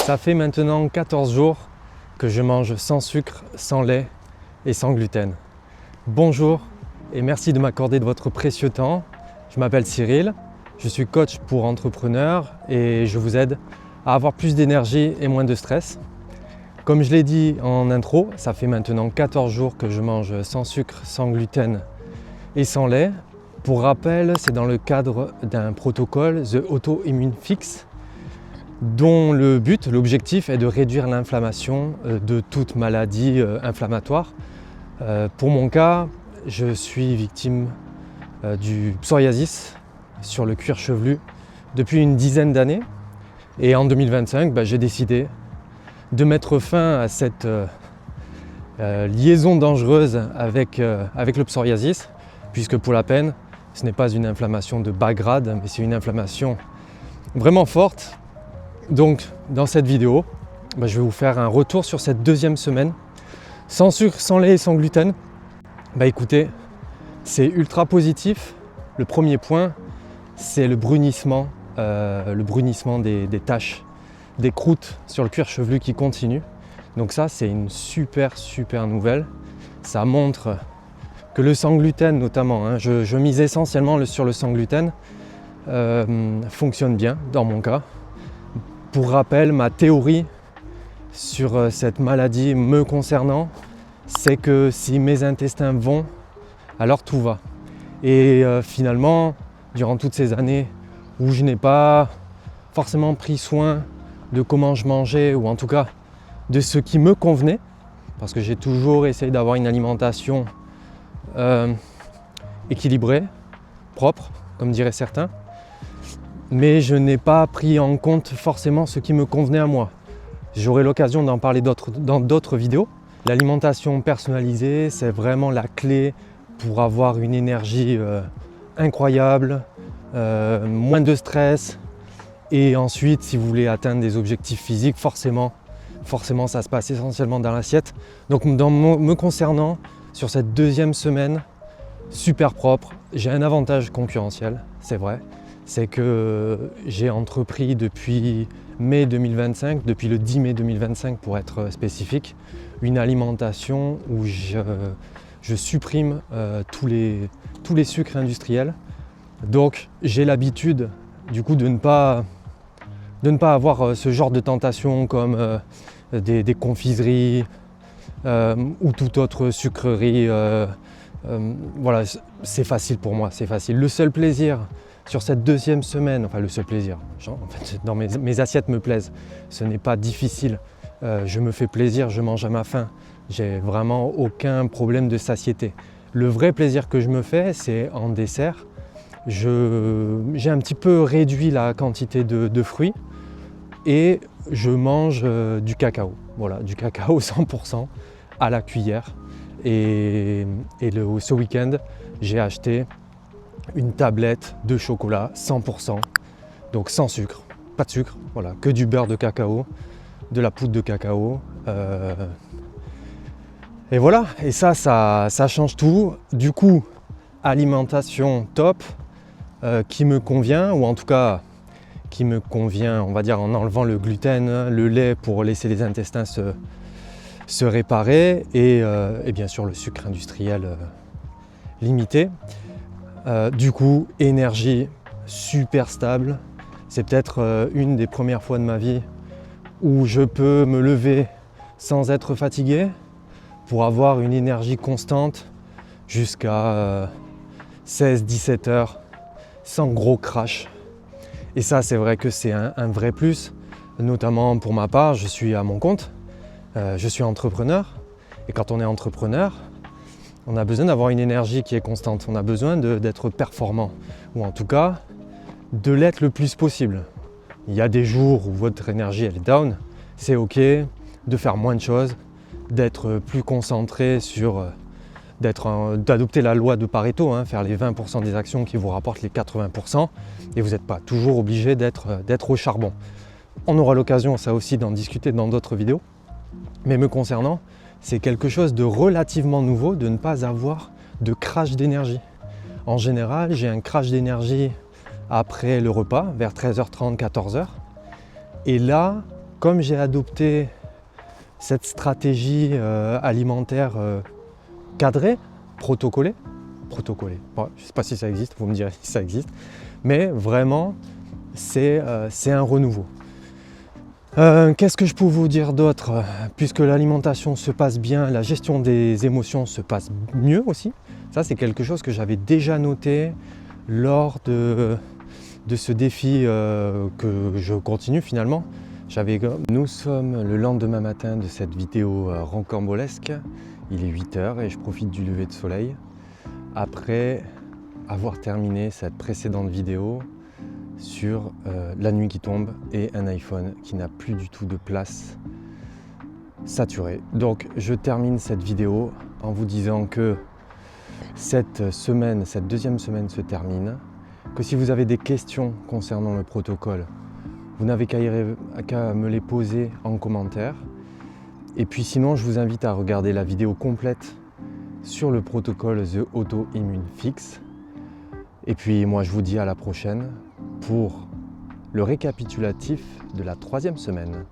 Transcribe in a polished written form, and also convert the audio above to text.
Ça fait maintenant 14 jours que je mange sans sucre, sans lait et sans gluten. Bonjour et merci de m'accorder de votre précieux temps. Je m'appelle Cyril, je suis coach pour entrepreneurs et je vous aide à avoir plus d'énergie et moins de stress. Comme je l'ai dit en intro, ça fait maintenant 14 jours que je mange sans sucre, sans gluten et sans lait. Pour rappel, c'est dans le cadre d'un protocole, The Autoimmune Fix, dont le but, l'objectif est de réduire l'inflammation de toute maladie inflammatoire. Pour mon cas, je suis victime du psoriasis sur le cuir chevelu depuis une dizaine d'années. Et en 2025, j'ai décidé de mettre fin à cette liaison dangereuse avec le psoriasis, puisque pour la peine, ce n'est pas une inflammation de bas grade, mais c'est une inflammation vraiment forte. Donc dans cette vidéo, je vais vous faire un retour sur cette deuxième semaine, sans sucre, sans lait et sans gluten. Écoutez, c'est ultra positif. Le premier point, c'est le brunissement des taches, des croûtes sur le cuir chevelu qui continue. Donc ça, c'est une super nouvelle. Ça montre que le sans gluten notamment, je mise essentiellement sur le sans gluten, fonctionne bien dans mon cas. Pour rappel, ma théorie sur cette maladie me concernant, c'est que si mes intestins vont, alors tout va. Et finalement, durant toutes ces années où je n'ai pas forcément pris soin de comment je mangeais, ou en tout cas de ce qui me convenait, parce que j'ai toujours essayé d'avoir une alimentation équilibrée, propre, comme diraient certains, mais je n'ai pas pris en compte forcément ce qui me convenait à moi. J'aurai l'occasion d'en parler dans d'autres vidéos. L'alimentation personnalisée, c'est vraiment la clé pour avoir une énergie incroyable, moins de stress. Et ensuite, si vous voulez atteindre des objectifs physiques, forcément ça se passe essentiellement dans l'assiette. Donc me concernant, sur cette deuxième semaine, super propre, j'ai un avantage concurrentiel, c'est vrai. C'est que j'ai entrepris depuis mai 2025, depuis le 10 mai 2025 pour être spécifique, une alimentation où je supprime tous les sucres industriels. Donc j'ai l'habitude du coup de ne pas avoir ce genre de tentation comme des confiseries ou toute autre sucrerie. Voilà, c'est facile pour moi, c'est facile. Le seul plaisir sur cette deuxième semaine, enfin le seul plaisir, dans mes assiettes me plaisent, ce n'est pas difficile, je me fais plaisir, je mange à ma faim, j'ai vraiment aucun problème de satiété. Le vrai plaisir que je me fais, c'est en dessert. J'ai un petit peu réduit la quantité de fruits et je mange du cacao, voilà, du cacao 100% à la cuillère. Et ce week-end, j'ai acheté une tablette de chocolat 100%, donc sans sucre, pas de sucre, voilà, que du beurre de cacao, de la poudre de cacao. Et voilà, et ça change tout. Du coup, alimentation top, qui me convient, ou en tout cas qui me convient, on va dire, en enlevant le gluten, le lait pour laisser les intestins se réparer, et bien sûr le sucre industriel limité. Du coup, énergie super stable. C'est peut-être une des premières fois de ma vie où je peux me lever sans être fatigué pour avoir une énergie constante jusqu'à 16-17 heures sans gros crash. Et ça, c'est vrai que c'est un vrai plus, notamment pour ma part, je suis à mon compte, je suis entrepreneur, et quand on est entrepreneur, on a besoin d'avoir une énergie qui est constante, on a besoin d'être performant, ou en tout cas de l'être le plus possible. Il y a des jours où votre énergie elle est down, c'est ok de faire moins de choses, d'être plus concentré sur, d'adopter la loi de Pareto, faire les 20% des actions qui vous rapportent les 80%, et vous n'êtes pas toujours obligé d'être au charbon. On aura l'occasion ça aussi d'en discuter dans d'autres vidéos, mais me concernant, c'est quelque chose de relativement nouveau de ne pas avoir de crash d'énergie. En général, j'ai un crash d'énergie après le repas, vers 13h30, 14h. Et là, comme j'ai adopté cette stratégie alimentaire cadrée, protocolée, bon, je ne sais pas si ça existe, vous me direz si ça existe, mais vraiment c'est un renouveau. Qu'est-ce que je peux vous dire d'autre? Puisque l'alimentation se passe bien, la gestion des émotions se passe mieux aussi. Ça, c'est quelque chose que j'avais déjà noté lors de ce défi que je continue finalement. Nous sommes le lendemain matin de cette vidéo rocambolesque. Il est 8 h et je profite du lever de soleil. Après avoir terminé cette précédente vidéo sur la nuit qui tombe et un iPhone qui n'a plus du tout de place saturée. Donc je termine cette vidéo en vous disant que cette deuxième semaine se termine, que si vous avez des questions concernant le protocole, vous n'avez qu'à me les poser en commentaire. Et puis sinon, je vous invite à regarder la vidéo complète sur le protocole The Auto-Immune Fix. Et puis moi, je vous dis à la prochaine pour le récapitulatif de la 3e semaine.